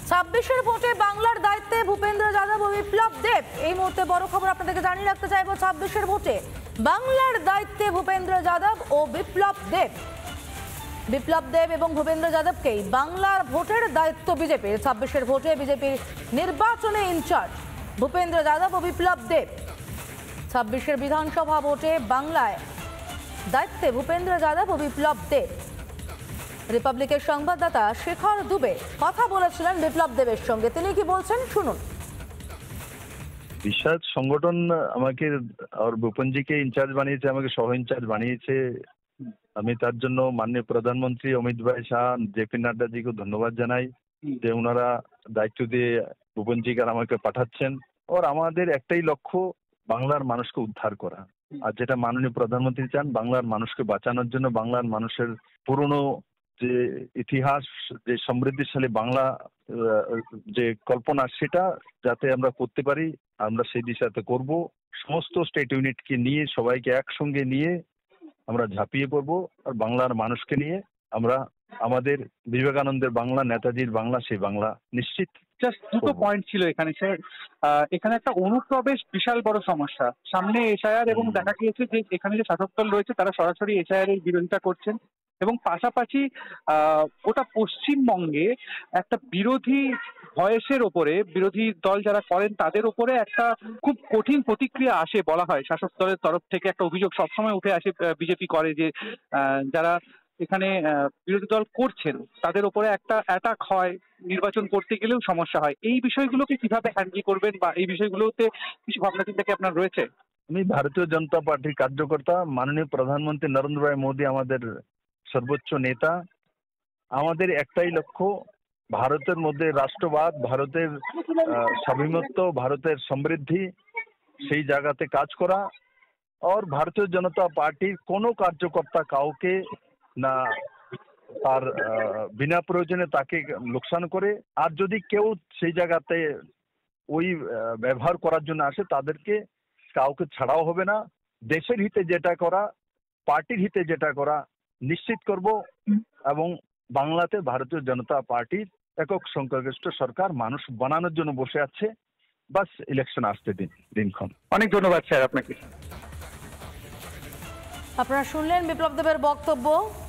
26-এর ভোটে বাংলার দায়িত্বে ভূপেন্দ্র যাদব ও বিপ্লব দেব। এই মুহূর্তে বড় খবর আপনাদেরকে জানিয়ে রাখতে চাইবো, 26-এর ভোটে বাংলার দায়িত্বে ভূপেন্দ্র যাদব ও বিপ্লব দেব। বিপ্লব দেব এবং ভূপেন্দ্র যাদবকেই বাংলার ভোটের দায়িত্ব বিজেপির। 26-এর ভোটে বিজেপির নির্বাচনে ইনচার্জ ভূপেন্দ্র যাদব ও বিপ্লব দেব। 26-এর বিধানসভা ভোটে বাংলায় দায়িত্বে ভূপেন্দ্র যাদব ও বিপ্লব দেব। রিপাবলিকের সংবাদদাতা শেখর দুবে কথা বলেছিলেন বিপ্লব দেবের সঙ্গে। তিনি কি বলছেন শুনুন। বিশাল সংগঠন আমাকে আর ভূপেনজিকে ইনচার্জ বানিয়েছে, আমাকে সহ ইনচার্জ বানিয়েছে। আমি তার জন্য মাননীয় প্রধানমন্ত্রী অমিত ভাই শাহ, জেপি নাড্ডাজিকে ধন্যবাদ জানাই যে ওনারা দায়িত্ব দিয়ে ভূপেনজিকে আমাকে পাঠাচ্ছেন। আর আমাদের একটাই লক্ষ্য, বাংলার মানুষকে উদ্ধার করা। আর যেটা মাননীয় প্রধানমন্ত্রী চান, বাংলার মানুষকে বাঁচানোর জন্য, বাংলার মানুষের পুরনো যে ইতিহাস, যে সমৃদ্ধিশালী বাংলা যে কল্পনা, সেটা যাতে আমরা করতে পারি, আমরা সেই দিশাতে করব। সমস্ত স্টেট ইউনিটকে নিয়ে, সবাইকে একসঙ্গে নিয়ে আমরা ঝাঁপিয়ে পড়বো। আর বাংলার মানুষকে নিয়ে আমরা আমাদের বিবেকানন্দের বাংলা, নেতাজির বাংলা, সেই বাংলা নিশ্চিত। জাস্ট দুটো পয়েন্ট ছিল এখানে স্যার। এখানে একটা অনুপ্রবেশ বিশাল বড় সমস্যা। সামনে এসআইআর এবং দেখা গিয়েছে যে এখানে যে শাসক দল রয়েছে তারা সরাসরি এসআইআর এর বিরোধিতা করছেন এবং পাশাপাশি ওটা পশ্চিমবঙ্গে একটা বিরোধী ভয়েসের ওপরে, বিরোধী দল যারা করেন তাদের ওপরে একটা খুব কঠিন প্রতিক্রিয়া আসে। বলা হয় শাসক দলের তরফ থেকে একটা অভিযোগ সবসময় উঠে আসে বিজেপি করে যে যারা এখানে বিরোধী দল করছেন তাদের উপরে একটা অ্যাটাক হয়, নির্বাচন করতে গেলেও সমস্যা হয়। এই বিষয়গুলোকে কিভাবে হ্যান্ডেল করবেন বা এই বিষয়গুলোতে কিছু ভাবনা চিন্তা কি আপনার রয়েছে? আমি ভারতীয় জনতা পার্টির কার্যকর্তা। মাননীয় প্রধানমন্ত্রী নরেন্দ্র ভাই মোদী আমাদের সর্বোচ্চ নেতা। আমাদের একটাই লক্ষ্য, ভারতের মধ্যে রাষ্ট্রবাদ, ভারতের স্বাভিমত্য, ভারতের সমৃদ্ধি, সেই জায়গাতে কাজ করা। আর ভারতীয় জনতা পার্টির কোনো কার্যকর্তা কাউকে না তার বিনা প্রয়োজনে তাকে লোকসান করে, আর যদি কেউ সেই জায়গাতে ওই ব্যবহার করার জন্য আসে তাদেরকে কাউকে ছাড়াও হবে না। দেশের হিতে যেটা করা, পার্টির হিতে যেটা করা নিশ্চিত করব। এবং বাংলাতে ভারতীয় জনতা পার্টির একক সংখ্যাগরিষ্ঠ সরকার মানুষ বানানোর জন্য বসে আছে। বাস ইলেকশন আসতে দিনক্ষণ। অনেক ধন্যবাদ স্যার আপনাকে। আপনারা শুনলেন বিপ্লব দেবের বক্তব্য।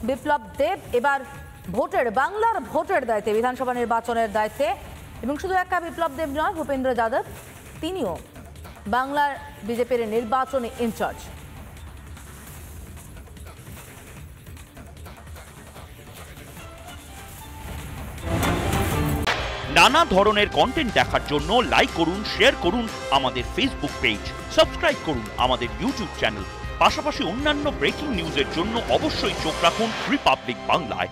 বিপ্লব দেব এবার বাংলার ভোটের দায়িত্বে, বিধানসভা নির্বাচনের দায়িত্বে। এবং শুধু একা বিপ্লব দেব নয়, ভূপেন্দ্র যাদব তিনিও বাংলার বিজেপির নির্বাচনী ইনচার্জ। নানা ধরনের কন্টেন্ট দেখার জন্য লাইক করুন, শেয়ার করুন আমাদের ফেসবুক পেজ, সাবস্ক্রাইব করুন আমাদের ইউটিউব চ্যানেল। পাশাপাশি অন্যান্য ব্রেকিং নিউজের জন্য অবশ্যই চোখ রাখুন রিপাবলিক বাংলায়।